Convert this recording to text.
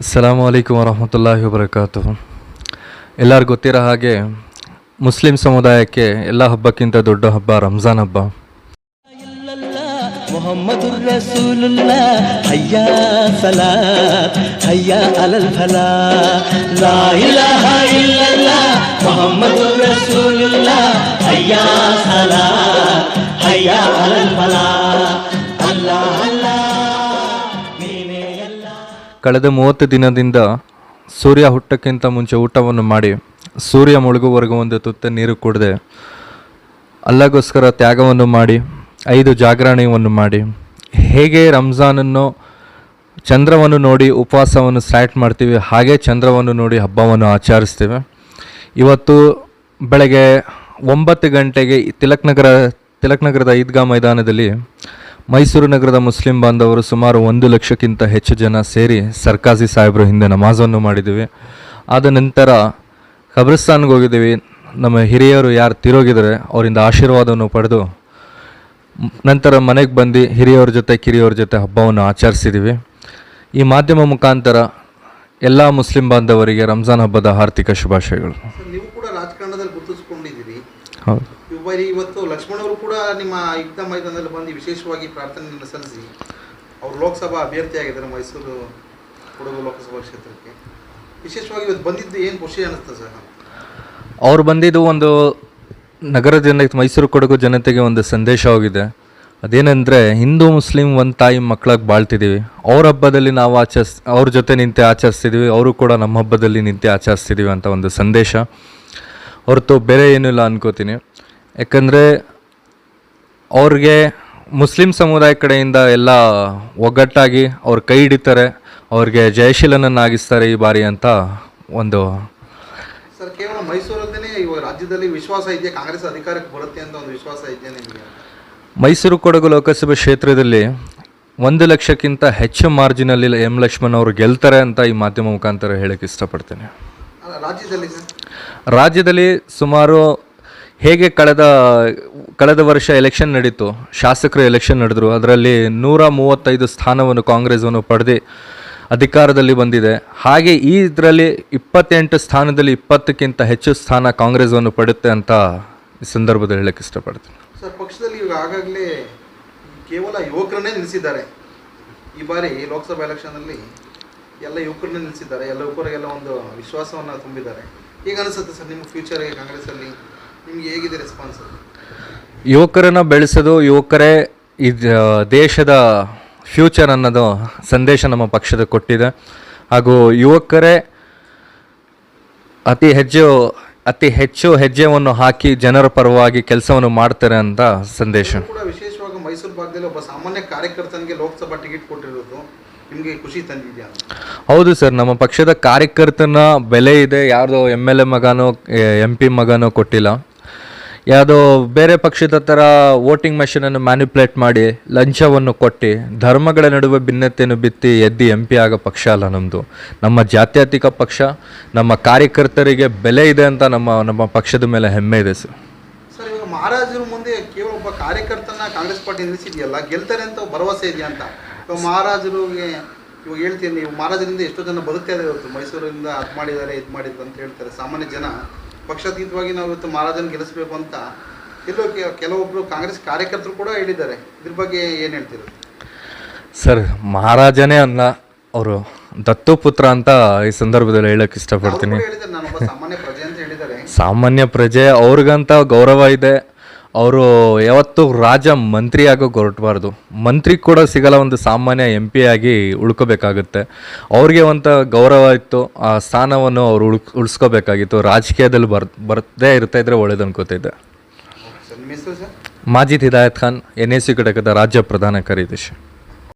ಅಸ್ಸಲಾಮು ಅಲೈಕುಮ್ ವರಹಮತುಲ್ಲಾಹಿ ವಬರಕಾತುಹು. ಎಲ್ಲರಿಗೂ ಗೊತ್ತಿರೋ ಹಾಗೆ ಮುಸ್ಲಿಂ ಸಮುದಾಯಕ್ಕೆ ಎಲ್ಲ ಹಬ್ಬಕ್ಕಿಂತ ದೊಡ್ಡ ಹಬ್ಬ ರಂಜಾನ್ ಹಬ್ಬ. ಮೊಹಮ್ಮದುರ್ ರಸೂಲುಲ್ಲಾ ಹಯ್ಯಾ ಸಲಾತ್ ಹಯ್ಯಾ ಅಲಲ್ ಫಲಾ ಲಾ ಇಲಾಹ ಇಲ್ಲಲ್ಲಾ ಮೊಹಮ್ಮದುರ್ ರಸೂಲುಲ್ಲಾ ಹಯ್ಯಾ ಸಲಾತ್ ಹಯ್ಯಾ ಅಲಲ್ ಫಲಾ ಅಲ್ಲಾ ಅಲ್ಲಾ ನೀನೇ ಎಲ್ಲ. ಕಳೆದ 30 ದಿನದಿಂದ ಸೂರ್ಯ ಹುಟ್ಟಕ್ಕಿಂತ ಮುಂಚೆ ಊಟವನ್ನು ಮಾಡಿ ಸೂರ್ಯ ಮುಳುಗುವವರೆಗೂ ಒಂದು ತುತ್ತ ನೀರು ಕುಡದೆ ಅಲ್ಲಗೋಸ್ಕರ ತ್ಯಾಗವನ್ನು ಮಾಡಿ 5 ಜಾಗರಣೆಯನ್ನು ಮಾಡಿ ಹೇಗೆ ರಂಜಾನನ್ನು ಚಂದ್ರವನ್ನು ನೋಡಿ ಉಪವಾಸವನ್ನು ಸ್ಟಾರ್ಟ್ ಮಾಡ್ತೀವಿ, ಹಾಗೆ ಚಂದ್ರವನ್ನು ನೋಡಿ ಹಬ್ಬವನ್ನು ಆಚರಿಸ್ತೇವೆ. ಇವತ್ತು ಬೆಳಗ್ಗೆ 9 ಗಂಟೆಗೆ ತಿಲಕ್ನಗರದ ಈದ್ಗಾ ಮೈದಾನದಲ್ಲಿ ಮೈಸೂರು ನಗರದ ಮುಸ್ಲಿಂ ಬಾಂಧವರು ಸುಮಾರು 1 ಲಕ್ಷಕ್ಕಿಂತ ಹೆಚ್ಚು ಜನ ಸೇರಿ ಸರ್ಕಾಸಿ ಸಾಹೇಬರು ಹಿಂದೆ ನಮಾಜನ್ನು ಮಾಡಿದ್ದೀವಿ. ಆದ ನಂತರ ಖಬ್ರಿಸ್ತಾನ್ಗೆ ಹೋಗಿದ್ದೀವಿ. ನಮ್ಮ ಹಿರಿಯರು ಯಾರು ತಿರೋಗಿದ್ದಾರೆ ಅವರಿಂದ ಆಶೀರ್ವಾದವನ್ನು ಪಡೆದು ನಂತರ ಮನೆಗೆ ಬಂದು ಹಿರಿಯವ್ರ ಜೊತೆ ಕಿರಿಯವ್ರ ಜೊತೆ ಹಬ್ಬವನ್ನು ಆಚರಿಸಿದ್ದೀವಿ. ಈ ಮಾಧ್ಯಮ ಮುಖಾಂತರ ಎಲ್ಲ ಮುಸ್ಲಿಂ ಬಾಂಧವರಿಗೆ ರಂಜಾನ್ ಹಬ್ಬದ ಆರ್ಥಿಕ ಶುಭಾಶಯಗಳು. ನೀವು ಕೂಡ ರಾಜಕಾರಣದಲ್ಲಿ ಗುರುತಿಸಿಕೊಂಡಿದ್ದೀರಿ. ಹೌದು. ಇವತ್ತು ಲಕ್ಷ್ಮಣ್ ಅವರು ಕೂಡ ನಿಮ್ಮ ಈದ್ಗಾ ಮೈದಾನದಲ್ಲಿ ಬಂದು ವಿಶೇಷವಾಗಿ ಪ್ರಾರ್ಥನೆಯನ್ನು ಸಲ್ಲಿಸಿ ಅವರು ಲೋಕಸಭಾ ಅಭ್ಯರ್ಥಿಯಾಗಿದ್ದಾರೆ ಮೈಸೂರು ಕೊಡಗು ಲೋಕಸಭಾ ಕ್ಷೇತ್ರಕ್ಕೆ. ವಿಶೇಷವಾಗಿ ಇವತ್ತು ಬಂದಿದ್ದು ಏನು ಖುಷಿ ಅನ್ನಿಸ್ತದೆ ಸರ್? ಅವ್ರು ಬಂದಿದ್ದು ಒಂದು ನಗರ ಮೈಸೂರು ಕೊಡಗು ಜನತೆಗೆ ಒಂದು ಸಂದೇಶವಾಗಿದೆ. ಅದೇನೆಂದರೆ ಹಿಂದೂ ಮುಸ್ಲಿಂ ಒಂದು ತಾಯಿ ಮಕ್ಕಳಾಗಿ ಬಾಳ್ತಿದ್ದೀವಿ. ಅವ್ರ ಹಬ್ಬದಲ್ಲಿ ನಾವು ಅವ್ರ ಜೊತೆ ನಿಂತೆ ಆಚರಿಸ್ತಿದ್ದೀವಿ, ಅವರು ಕೂಡ ನಮ್ಮ ಹಬ್ಬದಲ್ಲಿ ನಿಂತೆ ಆಚರಿಸ್ತಿದ್ದೀವಿ ಅಂತ ಒಂದು ಸಂದೇಶ ಹೊರತು ಬೇರೆ ಏನೂ ಇಲ್ಲ ಅನ್ಕೋತೀನಿ. ಯಾಕಂದರೆ ಅವ್ರಿಗೆ ಮುಸ್ಲಿಂ ಸಮುದಾಯ ಕಡೆಯಿಂದ ಎಲ್ಲ ಒಗ್ಗಟ್ಟಾಗಿ ಅವ್ರು ಕೈ ಹಿಡಿತಾರೆ, ಅವ್ರಿಗೆ ಜಯಶೀಲನನ್ನಾಗಿಸ್ತಾರೆ ಈ ಬಾರಿ ಅಂತ ಒಂದು. ಸರ್, ಕೇವಲ ಮೈಸೂರಲ್ಲೇ ಇವಾಗ ರಾಜ್ಯದಲ್ಲಿ ವಿಶ್ವಾಸ ಇದೆಯಾ ಕಾಂಗ್ರೆಸ್ ಅಧಿಕಾರಕ್ಕೆ ಬರುತ್ತೆ ಅಂತ ಒಂದು ವಿಶ್ವಾಸ ಇದೆಯಾ ನಿಮಗೆ? ಮೈಸೂರು ಕೊಡಗು ಲೋಕಸಭೆ ಕ್ಷೇತ್ರದಲ್ಲಿ 1 ಲಕ್ಷಕ್ಕಿಂತ ಹೆಚ್ಚು ಮಾರ್ಜಿನಲ್ಲಿ ಎಂ ಲಕ್ಷ್ಮಣ್ ಅವರು ಗೆಲ್ತಾರೆ ಅಂತ ಈ ಮಾಧ್ಯಮ ಮುಖಾಂತರ ಹೇಳಕ್ಕೆ ಇಷ್ಟಪಡ್ತೇನೆ. ರಾಜ್ಯದಲ್ಲಿ ಸರ್, ರಾಜ್ಯದಲ್ಲಿ ಸುಮಾರು ಹೇಗೆ ಕಳೆದ ವರ್ಷ ಎಲೆಕ್ಷನ್ ನಡೀತು, ಶಾಸಕರು ಎಲೆಕ್ಷನ್ ನಡೆದರು, ಅದರಲ್ಲಿ 135 ಸ್ಥಾನವನ್ನು ಕಾಂಗ್ರೆಸ್ಸನ್ನು ಪಡೆದು ಅಧಿಕಾರದಲ್ಲಿ ಬಂದಿದೆ. ಹಾಗೆ ಈ ಇದರಲ್ಲಿ 28 ಸ್ಥಾನದಲ್ಲಿ 20ಕ್ಕಿಂತ ಹೆಚ್ಚು ಸ್ಥಾನ ಕಾಂಗ್ರೆಸ್ಸನ್ನು ಪಡೆಯುತ್ತೆ ಅಂತ ಈ ಸಂದರ್ಭದಲ್ಲಿ ಹೇಳಕ್ಕೆ ಇಷ್ಟಪಡ್ತೀನಿ. ಸರ್, ಪಕ್ಷದಲ್ಲಿ ಈಗ ಆಗಾಗಲೇ ಕೇವಲ ಯುವಕರನ್ನೇ ನಿಲ್ಲಿಸಿದ್ದಾರೆ. ಈ ಬಾರಿ ಲೋಕಸಭಾ ಎಲೆಕ್ಷನಲ್ಲಿ ಎಲ್ಲ ಯುವಕರನ್ನೇ ನಿಲ್ಲಿಸಿದ್ದಾರೆ. ಎಲ್ಲ ಯುವಕರಿಗೆಲ್ಲ ಒಂದು ವಿಶ್ವಾಸವನ್ನು ತುಂಬಿದ್ದಾರೆ. ಈಗ ಅನಿಸುತ್ತೆ ಸರ್ ನಿಮ್ಮ ಫ್ಯೂಚರ್ಗೆ ಕಾಂಗ್ರೆಸ್ಸಲ್ಲಿ ನಿಮಗೆ ಹೇಗಿದೆ ರೆಸ್ಪಾನ್ಸ್? ಯುವಕರನ್ನು ಬೆಳೆಸೋದು, ಯುವಕರೇ ಈ ದೇಶದ ಫ್ಯೂಚರ್ ಅನ್ನೋದು ಸಂದೇಶ ನಮ್ಮ ಪಕ್ಷದ ಕೊಟ್ಟಿದೆ. ಹಾಗೂ ಯುವಕರೇ ಅತಿ ಹೆಚ್ಚು ಹೆಜ್ಜೆಯನ್ನು ಹಾಕಿ ಜನರ ಪರವಾಗಿ ಕೆಲಸವನ್ನು ಮಾಡ್ತಾರೆ ಅಂತ ಸಂದೇಶ. ಕೂಡ ವಿಶೇಷವಾಗಿ ಮೈಸೂರು ಭಾಗದಲ್ಲಿ ಒಬ್ಬ ಸಾಮಾನ್ಯ ಕಾರ್ಯಕರ್ತನಿಗೆ ಲೋಕಸಭಾ ಟಿಕೆಟ್ ಕೊಟ್ಟಿರೋದು ನಿಮಗೆ ಖುಷಿ ತಂದಿದೆಯಾ? ಹೌದು ಸರ್, ನಮ್ಮ ಪಕ್ಷದ ಕಾರ್ಯಕರ್ತನ ಬೆಲೆ ಇದೆ. ಯಾವುದೋ MLA ಮಗನೋ MP ಮಗನೋ ಕೊಟ್ಟಿಲ್ಲ. ಯಾವುದೋ ಬೇರೆ ಪಕ್ಷದ ಥರ ವೋಟಿಂಗ್ ಮೆಷಿನನ್ನು ಮ್ಯಾನಿಪ್ಯುಲೇಟ್ ಮಾಡಿ ಲಂಚವನ್ನು ಕೊಟ್ಟು ಧರ್ಮಗಳ ನಡುವೆ ಭಿನ್ನತೆಯನ್ನು ಬಿತ್ತಿ ಎದ್ದು MP ಆಗೋ ಪಕ್ಷ ಅಲ್ಲ ನಮ್ಮದು. ನಮ್ಮ ಜಾತ್ಯತೀತ ಪಕ್ಷ, ನಮ್ಮ ಕಾರ್ಯಕರ್ತರಿಗೆ ಬೆಲೆ ಇದೆ ಅಂತ ನಮ್ಮ ಪಕ್ಷದ ಮೇಲೆ ಹೆಮ್ಮೆ ಇದೆ ಸರ್. ಸರ್, ಇವಾಗ ಮಹಾರಾಜರ ಮುಂದೆ ಕೇವಲ ಒಬ್ಬ ಕಾರ್ಯಕರ್ತನ ಕಾಂಗ್ರೆಸ್ ಪಾರ್ಟಿ ನಿಲ್ಲಿಸಿದೆಯಲ್ಲ, ಗೆಲ್ತಾರೆ ಅಂತ ಭರವಸೆ ಇದೆಯಾ ಅಂತ? ಇವಾಗ ಮಹಾರಾಜರಿಗೆ ಇವಾಗ ಹೇಳ್ತೀನಿ, ನೀವು ಮಹಾರಾಜರಿಂದ ಎಷ್ಟೋ ಜನ ಬದುಕ್ತಾ ಇದ್ದಾರೆ. ಇವತ್ತು ಮೈಸೂರಿಂದ ಅದು ಮಾಡಿದ್ದಾರೆ ಇದು ಮಾಡಿದ್ರು ಅಂತ ಹೇಳ್ತಾರೆ ಸಾಮಾನ್ಯ ಜನ. ಪಕ್ಷಾತೀತವಾಗಿ ನಾವು ಇವತ್ತು ಮಹಾರಾಜನ ಗೆಲ್ಲಿಸಬೇಕು ಅಂತ ಎಲ್ಲೋ ಕೆಲವೊಬ್ಬರು ಕಾಂಗ್ರೆಸ್ ಕಾರ್ಯಕರ್ತರು ಕೂಡ ಹೇಳಿದ್ದಾರೆ. ಇದ್ರ ಬಗ್ಗೆ ಏನು ಹೇಳ್ತೀರಿ ಸರ್? ಮಹಾರಾಜನೇ ಅಲ್ಲ, ಅವರು ದತ್ತು ಪುತ್ರ ಅಂತ ಈ ಸಂದರ್ಭದಲ್ಲಿ ಹೇಳಕ್ಕೆ ಇಷ್ಟಪಡ್ತೀನಿ. ನಾನೊಬ್ಬ ಸಾಮಾನ್ಯ ಪ್ರಜೆ ಅಂತ ಹೇಳಿದ್ದಾರೆ. ಸಾಮಾನ್ಯ ಪ್ರಜೆ, ಅವ್ರಿಗಂತ ಗೌರವ ಇದೆ. ಅವರು ಯಾವತ್ತೂ ಮಂತ್ರಿ ಆಗೋ ಹೊರಟಬಾರ್ದು. ಮಂತ್ರಿ ಕೂಡ ಸಿಗಲ್ಲ, ಒಂದು ಸಾಮಾನ್ಯ MP ಆಗಿ ಉಳ್ಕೋಬೇಕಾಗುತ್ತೆ. ಅವ್ರಿಗೆ ಒಂದು ಗೌರವ ಇತ್ತು, ಆ ಸ್ಥಾನವನ್ನು ಅವರು ಉಳಿಸ್ಕೋಬೇಕಾಗಿತ್ತು. ರಾಜಕೀಯದಲ್ಲಿ ಬರ್ದೇ ಇರ್ತಾ ಇದ್ರೆ ಒಳ್ಳೇದು ಅನ್ಕೋತಿದ್ದೆ. ಮಾಜಿದ್ ಹಿದಾಯತ್ ಖಾನ್, NAC ಘಟಕದ ರಾಜ್ಯ ಪ್ರಧಾನ ಕಾರ್ಯದರ್ಶಿ.